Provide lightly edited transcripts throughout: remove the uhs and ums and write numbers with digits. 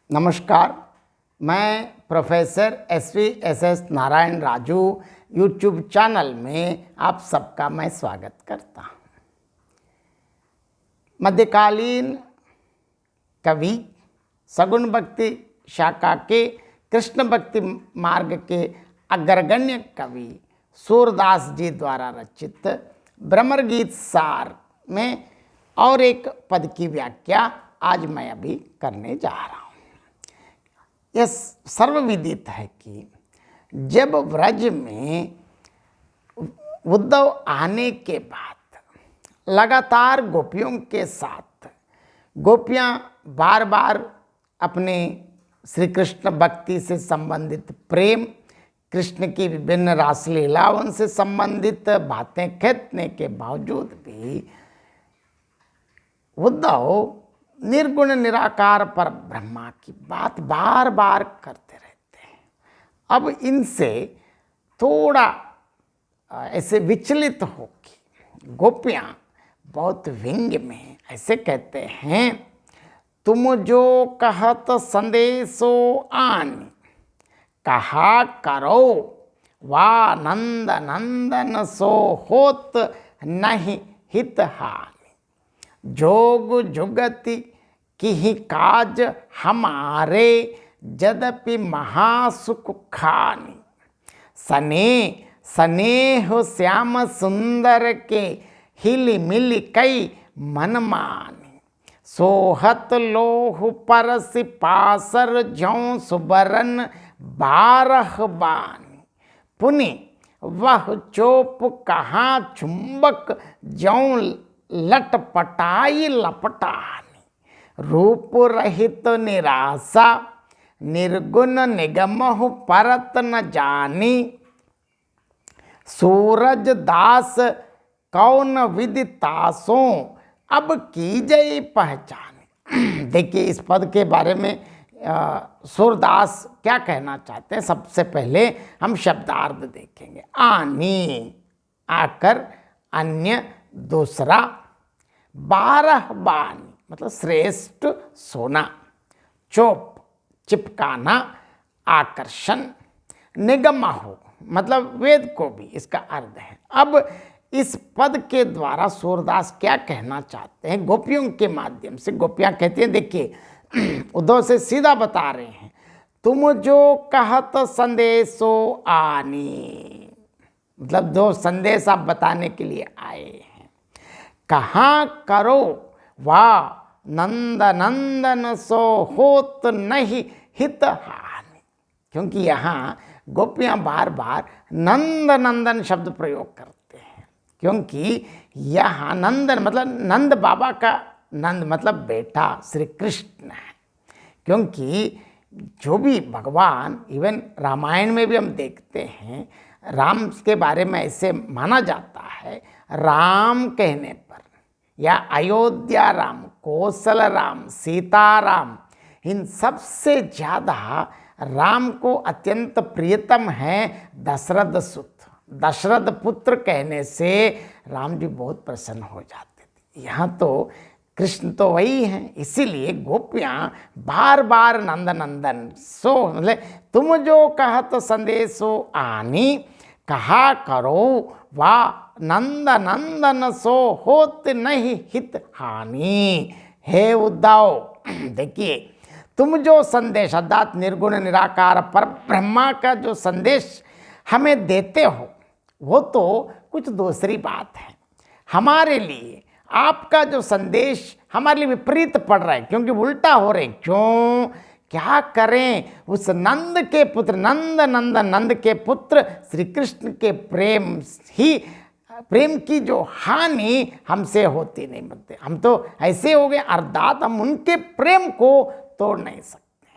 नमस्कार। मैं professor S Narayan Raju YouTube channel में आप सबका मैं स्वागत करता हूँ। मध्यकालीन कवि सगुण भक्ति शाखा के कृष्ण भक्ति मार्ग के अग्रगण्य कवि सूरदास जी द्वारा रचित भ्रमर गीत सार में और एक पद की व्याख्या आज मैं अभी करने जा रहा हूँ। यह सर्वविदित है कि जब व्रज में उद्धव आने के बाद लगातार गोपियों के साथ गोपियां बार बार अपने श्री कृष्ण भक्ति से संबंधित प्रेम, कृष्ण की विभिन्न रासलीलाओं से संबंधित बातें कहने के बावजूद भी उद्धव निर्गुण निराकार पर ब्रह्मा की बात बार बार करते रहते हैं। अब इनसे थोड़ा ऐसे विचलित होकर गोपियां बहुत व्यंग्य में ऐसे कहते हैं, तुम जो कहत संदेशो आनी कहा करो वा नंद नंदन सो होत नहीं हित हानि, जोग जुगति की ही काज हमारे यद्यपि महासुख खानी, स्नेह श्याम सुंदर के हिल मिल कई मन मानी, सोहत लोह परस पासर ज्यों सुबरन 12 बानी, पुनि वह चोप कहाँ चुंबक ज्यों लटपटाई लपटानी, रूप रहित निराशा निर्गुण निगमहु परत न जानी, सूरज दास कौन विदितासों अब कीजई पहचानी। देखिए, इस पद के बारे में सूरदास क्या कहना चाहते हैं। सबसे पहले हम शब्दार्थ देखेंगे। आनी आकर, अन्य दूसरा, 12 बानी मतलब श्रेष्ठ सोना, चोप चिपकाना, आकर्षण, निगमहु मतलब वेद को भी इसका अर्थ है। अब इस पद के द्वारा सूरदास क्या कहना चाहते हैं गोपियों के माध्यम से। गोपियां कहती हैं, देखिए उद्धव से सीधा बता रहे हैं, तुम जो कहत संदेशो आनी मतलब दो संदेश आप बताने के लिए आए हैं। कहाँ करो वाह नंद नंदन सो होत नहीं हित हानि, क्योंकि यहाँ गोपियाँ बार बार नंद नंदन शब्द प्रयोग करते हैं, क्योंकि यहाँ नंदन मतलब नंद बाबा का, नंद मतलब बेटा श्री कृष्ण है। क्योंकि जो भी भगवान, इवन रामायण में भी हम देखते हैं, राम के बारे में ऐसे माना जाता है, राम कहने पर या अयोध्या राम, कौशल राम, सीता राम, इन सबसे ज़्यादा राम को अत्यंत प्रियतम है दशरथ सुत, दशरथ पुत्र कहने से राम जी बहुत प्रसन्न हो जाते थे। यहाँ तो कृष्ण तो वही हैं, इसीलिए गोपियाँ बार बार नंद नंदन सो मतलब तुम जो कहत संदेशो आनी कहा करो वाह नंद नंदन सो होत नहीं हित हानि। हे उद्धव, देखिए तुम जो संदेश अर्थात निर्गुण निराकार पर ब्रह्मा का जो संदेश हमें देते हो, वो तो कुछ दूसरी बात है। हमारे लिए आपका जो संदेश हमारे लिए विपरीत पड़ रहा है, क्योंकि उल्टा हो रहे। क्यों, क्या करें, उस नंद के पुत्र नंद के पुत्र श्री कृष्ण के प्रेम की जो हानि हमसे होती नहीं बनती। हम तो ऐसे हो गए, अर्थात हम उनके प्रेम को तोड़ नहीं सकते,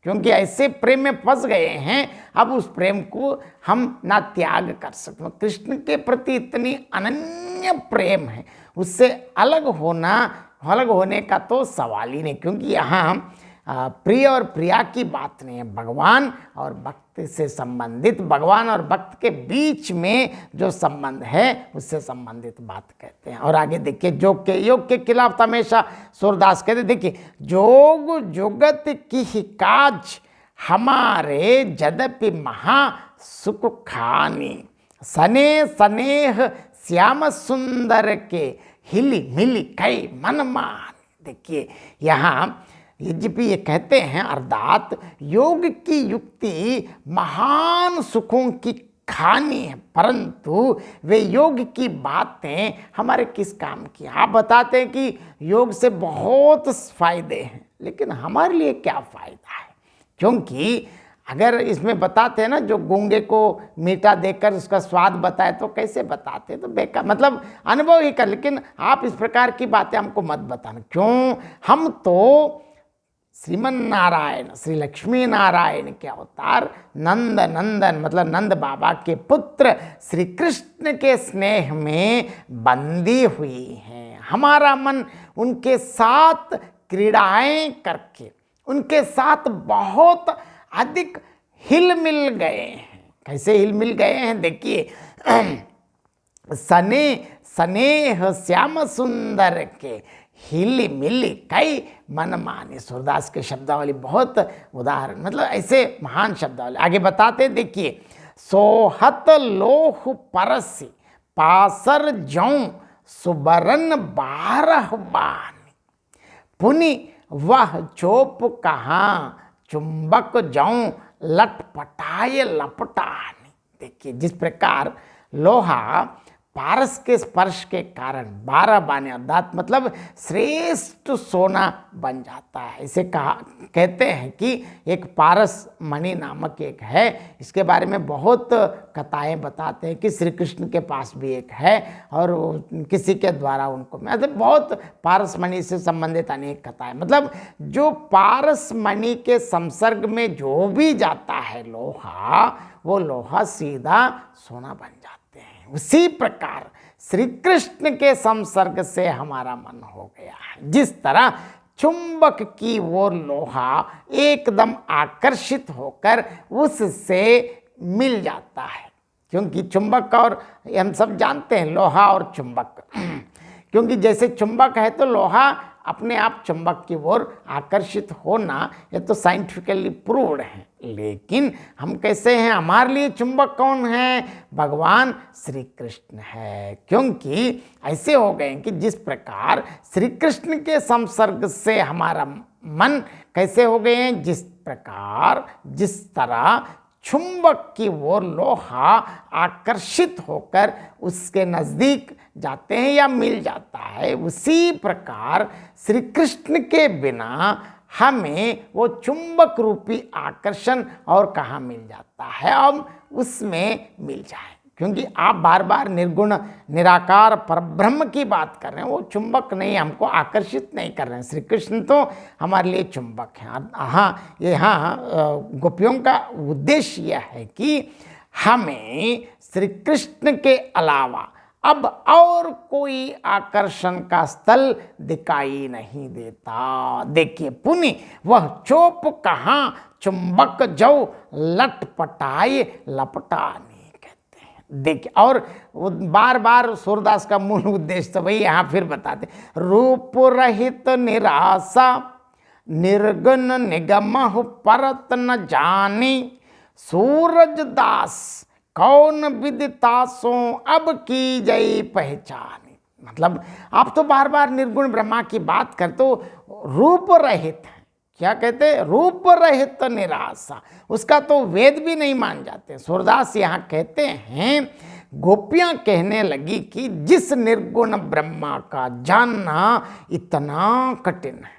क्योंकि ऐसे प्रेम में फंस गए हैं। अब उस प्रेम को हम ना त्याग कर सकते। कृष्ण के प्रति इतनी अनन्य प्रेम है, उससे अलग होने का तो सवाल ही नहीं। क्योंकि यहाँ प्रिय और प्रिया की बात नहीं है। भगवान और भक्त से संबंधित, भगवान और भक्त के बीच में जो संबंध है उससे संबंधित बात कहते हैं। और आगे देखिए, योग के खिलाफ हमेशा सूरदास कहते, देखिए, जोग जुगत की ही काज हमारे जदपि महा सुख खानी, सने स्नेह श्याम सुंदर के हिली मिली कई मन मान। देखिए, यहाँ यद्यपि ये कहते हैं, अर्थात योग की युक्ति महान सुखों की खानी है, परंतु वे योग की बातें हमारे किस काम की। आप बताते हैं कि योग से बहुत फायदे हैं, लेकिन हमारे लिए क्या फायदा है? क्योंकि अगर इसमें बताते हैं ना, जो गूंगे को मीठा देकर उसका स्वाद बताए तो कैसे बताते, तो बेकार, मतलब अनुभव ही कर। लेकिन आप इस प्रकार की बातें हमको मत बताना। क्यों? हम तो श्रीमन नारायण, श्री लक्ष्मी नारायण के अवतार नंद नंदन, मतलब नंद बाबा के पुत्र श्री कृष्ण के स्नेह में बंदी हुई हैं। हमारा मन उनके साथ क्रीड़ाएं करके उनके साथ बहुत अधिक हिल मिल गए हैं। कैसे हिल मिल गए हैं? देखिए, सने स्नेह श्याम सुंदर के हिली मिली कई मन माने। सूरदास के शब्दावली बहुत उदाहरण, मतलब ऐसे महान शब्दावली आगे बताते। देखिए, सोहत लोह परसी पासर जौं सुबरन 12 बानी, पुनि वह चोप कहाँ चुंबक जौं लटपटाए लपटानी। देखिए, जिस प्रकार लोहा पारस के स्पर्श के कारण 12 बाने, अर्थात मतलब श्रेष्ठ सोना बन जाता है। इसे कहते हैं कि एक पारस मणि नामक एक है। इसके बारे में बहुत कथाएं बताते हैं कि श्री कृष्ण के पास भी एक है और किसी के द्वारा उनको, मतलब बहुत पारस मणि से संबंधित अनेक कथाएं, मतलब जो पारस मणि के संसर्ग में जो भी जाता है लोहा, वो लोहा सीधा सोना बन जाता है। उसी प्रकार श्री कृष्ण के संसर्ग से हमारा मन हो गया है। जिस तरह चुंबक की ओर लोहा एकदम आकर्षित होकर उससे मिल जाता है, क्योंकि चुंबक, और हम सब जानते हैं लोहा और चुंबक, क्योंकि जैसे चुंबक है तो लोहा अपने आप चुंबक की ओर आकर्षित होना, ये तो साइंटिफिकली प्रूव्ड है। लेकिन हम कैसे हैं? हमारे लिए चुंबक कौन है? भगवान श्री कृष्ण है। क्योंकि ऐसे हो गए कि जिस प्रकार श्री कृष्ण के संसर्ग से हमारा मन कैसे हो गए हैं, जिस तरह चुंबक की ओर लोहा आकर्षित होकर उसके नज़दीक जाते हैं या मिल जाता है, उसी प्रकार श्री कृष्ण के बिना हमें वो चुंबक रूपी आकर्षण और कहाँ मिल जाता है, अब उसमें मिल जाए। क्योंकि आप बार बार निर्गुण निराकार परब्रह्म की बात कर रहे हैं, वो चुंबक नहीं, हमको आकर्षित नहीं कर रहे हैं। श्री कृष्ण तो हमारे लिए चुंबक हैं। हाँ, यहाँ गोपियों का उद्देश्य यह है कि हमें श्री कृष्ण के अलावा अब और कोई आकर्षण का स्थल दिखाई नहीं देता। देखिए, पुनि वह चोप कहाँ चुंबक जो लटपटाए लपटानी। देखिए, और बार बार सूरदास का मूल उद्देश्य तो वही यहाँ फिर बताते, रूप रहित निराशा निर्गुण निगम परत न जानी, सूरज दास कौन विदितासों अब की जय पहचानी। मतलब आप तो बार बार निर्गुण ब्रह्मा की बात करते, तो रूप रहित है, क्या कहते हैं? रूप रहित निराशा, उसका तो वेद भी नहीं मान जाते। सूरदास यहाँ कहते हैं, गोपियाँ कहने लगी कि जिस निर्गुण ब्रह्मा का जानना इतना कठिन है,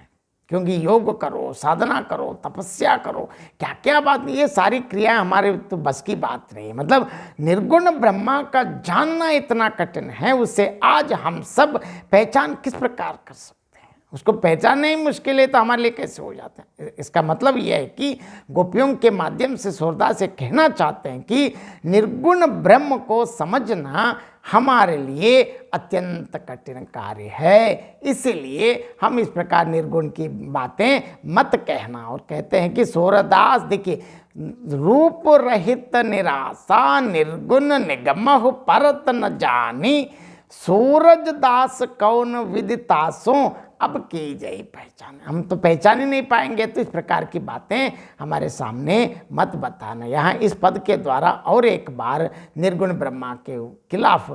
क्योंकि योग करो, साधना करो, तपस्या करो, क्या क्या बात, ये सारी क्रियाएं हमारे तो बस की बात नहीं है। मतलब निर्गुण ब्रह्मा का जानना इतना कठिन है, उसे आज हम सब पहचान किस प्रकार कर सकते हैं? उसको पहचानना ही मुश्किल है तो हमारे लिए कैसे हो जाता है। इसका मतलब यह है कि गोपियों के माध्यम से सूरदास ये कहना चाहते हैं कि निर्गुण ब्रह्म को समझना हमारे लिए अत्यंत कठिन कार्य है, इसलिए हम इस प्रकार निर्गुण की बातें मत कहना। और कहते हैं कि सूरदास देखिए, रूप रहित निराशा निर्गुण निगमहु परत न जानी, सूरज दास कौन विदितासो अब की जाई पहचान। हम तो पहचान ही नहीं पाएंगे, तो इस प्रकार की बातें हमारे सामने मत बताना। यहाँ इस पद के द्वारा और एक बार निर्गुण ब्रह्मा के खिलाफ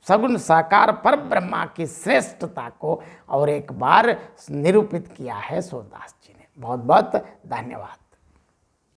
सगुण साकार पर ब्रह्मा की श्रेष्ठता को और एक बार निरूपित किया है सूरदास जी ने। बहुत बहुत धन्यवाद।